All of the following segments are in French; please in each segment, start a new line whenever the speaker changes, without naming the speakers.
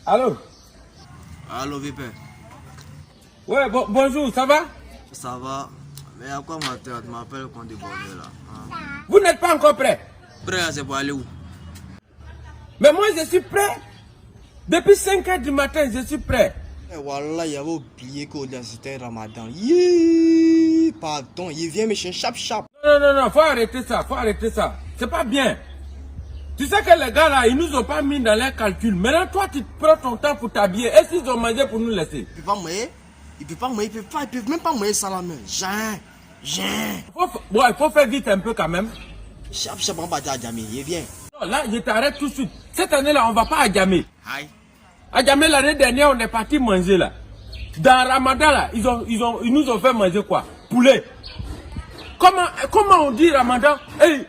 Allô?
Allô, Vipé.
Ouais, bonjour, ça va?
Ça va. Mais à quoi tu m'appelles quand tu es là hein?
Vous n'êtes pas encore prêt?
Prêt, c'est pour aller où?
Mais moi, je suis prêt. Depuis 5 h du matin, je suis prêt.
Voilà, il avait oublié que c'était Ramadan. Pardon, il vient me chercher chap.
Non, faut arrêter ça, C'est pas bien. Tu sais que les gars là, ils nous ont pas mis dans les calculs. Maintenant, toi, tu prends ton temps pour t'habiller. Est-ce qu'ils ont mangé pour nous laisser?
Il peut pas mouiller. Ils peuvent même pas mouiller ça la main.
Il faut faire vite un peu quand même.
Chap, on va dire à Djamé, il vient.
Non, là, je t'arrête tout de suite. Cette année-là, on va pas à Djamé.
Aïe.
À Djamé, l'année dernière, on est parti manger là. Dans Ramadan là, ils nous ont fait manger quoi? Poulet. Comment on dit Ramadan?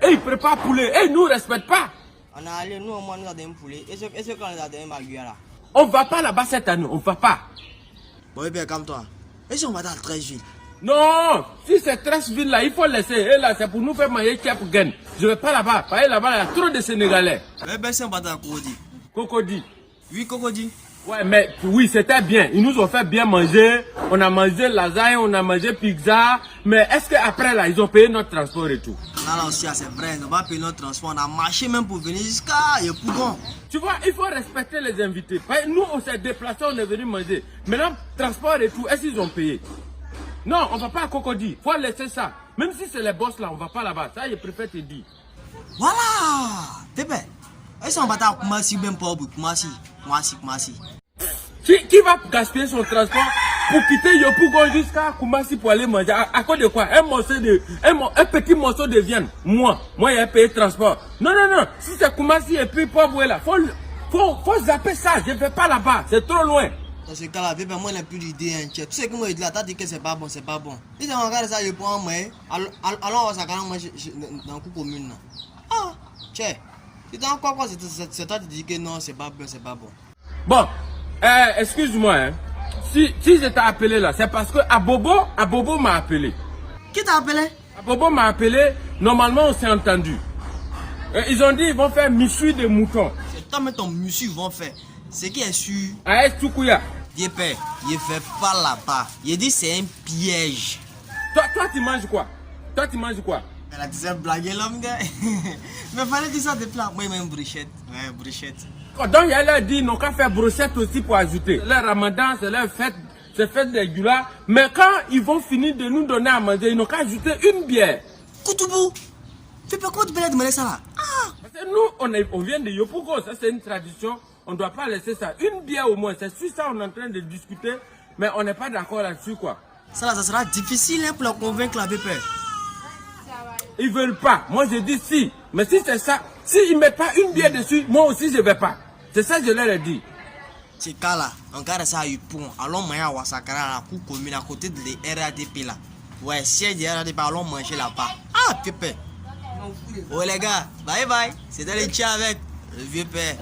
Ils préparent poulet. Ils nous respectent pas.
On a allé, nous au moins nous avons donné un poulet. Est-ce qu'on les a donné Maguia là?
On va pas là-bas cette année, on va pas.
Bon, bien comme toi. Et si on va dans 13 villes?
Non, si c'est 13 villes là, il faut laisser. Et là, c'est pour nous faire manger Tchèp Gen. Je vais pas là-bas. Parce que là-bas, il y a trop de Sénégalais.
Eh ben, si on va dans Cocody.
Cocody.
Oui, Cocody.
Ouais, mais oui, c'était bien. Ils nous ont fait bien manger. On a mangé lasagne, on a mangé pizza. Mais est-ce qu'après là, ils ont payé notre transport et tout?
Là aussi, c'est vrai. On va payer notre transport. On a marché même pour venir jusqu'à Yopougon.
Tu vois, il faut respecter les invités. Parce que nous, on s'est déplacés, on est venu manger. Maintenant, transport et tout, est-ce qu'ils ont payé? Non, on va pas à Cocody. Faut laisser ça. Même si c'est les boss là, on va pas là-bas. Ça, je préfère te dire.
Voilà. Pépé. Est-ce qu'on va à Koumassi même pas au bout? Koumassi.
Qui va gaspiller son transport pour quitter Yopougon jusqu'à Koumassi pour aller manger? À cause de quoi? Un petit morceau de viande. Moi, j'ai payé le transport. Non. Si c'est Koumassi et puis pauvre là, faut zapper ça. Je ne vais pas là-bas. C'est trop loin.
Dans ce cas-là, moi, je n'ai plus d'idée. Tu sais que moi, je dis que c'est pas bon. Si on regarde ça, je prends moi. Alors, on va s'accorder dans la commune. Ah, tiens. Si tu as quoi, c'est toi qui dis que non, c'est pas bon.
Bon, excuse-moi. Hein. Si je t'ai appelé là, c'est parce que Abobo m'a appelé.
Qui t'a appelé?
Abobo m'a appelé. Normalement, on s'est entendu. Ils ont dit qu'ils vont faire michu de mouton.
C'est toi, mais ton michu vont faire. Ce qui est sûr.
Ah, Tchoukouya.
Il fait pas là-bas. Il dit c'est un piège.
Toi, tu manges quoi?
Elle a dit c'est blaguer l'homme, gars. Mais fallait dire ça de plat. Moi, même brochette. Ouais, brochette.
Donc, il a dit qu'ils n'ont qu'à faire brochette aussi pour ajouter. C'est leur ramadan, c'est leur fête. C'est fête des gulas. Mais quand ils vont finir de nous donner à manger, ils n'ont qu'à ajouter une bière.
Koutoubou. Tu peux comment tu peux demander ça là? Ah.
Parce que nous, on vient de Yopougon. Ça, c'est une tradition. On ne doit pas laisser ça. Une bière au moins. C'est sur ça on est en train de discuter. Mais on n'est pas d'accord là-dessus, quoi.
Ça sera difficile hein, pour leur convaincre la BP.
Ils veulent pas. Moi, je dis si. Mais si c'est ça, s'ils ne mettent pas une bière dessus, moi aussi, je ne vais pas. C'est ça que je leur ai dit.
C'est cas là, on garde ça à Yopougon. Allons manger à Ouassakara, à la commune, à côté de l'RADP là. Ouais, siège de RADP, allons manger là-bas. Ah, pépé. Oh les gars, bye bye. C'était le tien avec le vieux père.